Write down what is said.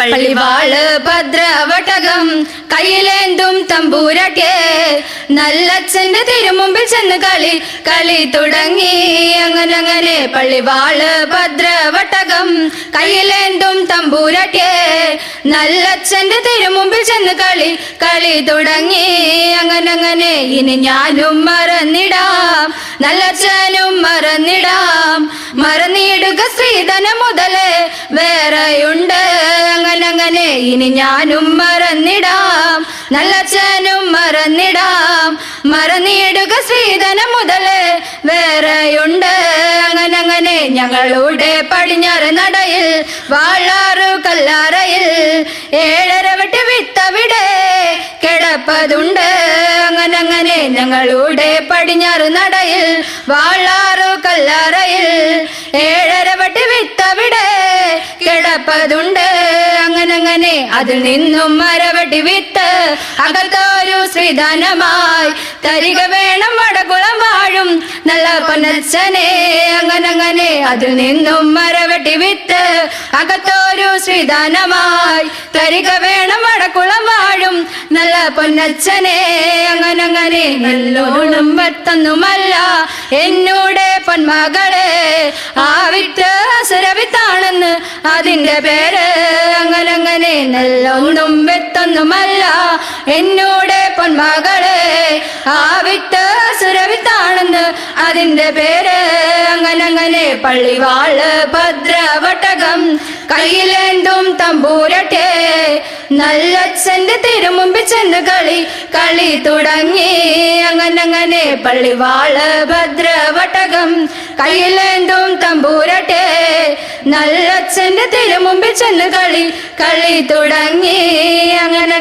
പള്ളിവാള് ഭദ്രവട്ടകം കയ്യിലേന്തും തമ്പൂരട്ടെ നല്ലച്ഛന്റെ തിരുമുമ്പിൽ ചെന്ന് കളി തുടങ്ങി. അങ്ങനെ പള്ളിവാള് ഭദ്രവട്ടകം കയ്യിലേന്തും തമ്പൂരട്ടെ നല്ലച്ഛന്റെ തിരുമുമ്പിൽ ചെന്ന് കളി തുടങ്ങി. അങ്ങനെ ഇനി ഞാനും മറന്നിടാം, നല്ലച്ഛനും മറന്നിടാം, മറന്നിടുക സ്ത്രീധനം മുതല് വേറെയുണ്ട്. അങ്ങനെ ഇനി ഞാനും മറന്നിടാം, നല്ലച്ഛനും മറന്നിടാം, മറന്നിടുക സ്ത്രീധനം മുതല് വേറെയുണ്ട്. അങ്ങനെ ഞങ്ങളുടെ പടിഞ്ഞാറ് നടയിൽ വാളാറു കല്ലാറയിൽ 7.5 വെട്ട് വിത്തവിടെ കിടപ്പതുണ്ട്. അങ്ങനെ ഞങ്ങളുടെ പടിഞ്ഞാറ് നടയിൽ വാളാറു കല്ലാറയിൽ 7.5 വെട്ട് വിത്തവിടെ കിടപ്പതുണ്ട്. അങ്ങനെ അതിൽ നിന്നും മരവെട്ടി വിത്ത് അകത്തൊരു ശ്രീധനമായി തരിക വേണം വടകുളം വാഴും നല്ല പൊന്നച്ഛനെ. അങ്ങനെ അതിൽ നിന്നും മരവെട്ടി വിത്ത് അകത്തൊരു ശ്രീധനമായി തരിക വേണം വടകുളം വാഴും നല്ല പൊന്നച്ഛനെ. അങ്ങനെ നല്ലോണം വത്തൊന്നുമല്ല എന്നോടെ പൊന്മകളെ, ആ വിത്ത് അസുരവിത്താണെന്ന് അതിന്റെ പേര്. അങ്ങനെ നല്ലൊന്നും വെത്തൊന്നുമല്ല എന്നോടെ പൊന്മകളെ, ആ വിത്ത് അസുരവിത്താണെന്ന് അതിന്റെ പേര്. അങ്ങനെ പള്ളിവാള് ഭദ്രവട്ടകം കയ്യിലേന്തും തമ്പൂരട്ടെ നല്ലച്ഛന്റെ തിരുമുമ്പിൽ ചെന്ന് കളി തുടങ്ങി. അങ്ങനെ പള്ളിവാള് ഭദ്രവട്ടകം കയ്യിലേന്തും തമ്പൂരട്ടെ നല്ലച്ഛന്റെ തിരുമുമ്പിൽ ചെന്ന് കളി തുടങ്ങി. അങ്ങനെ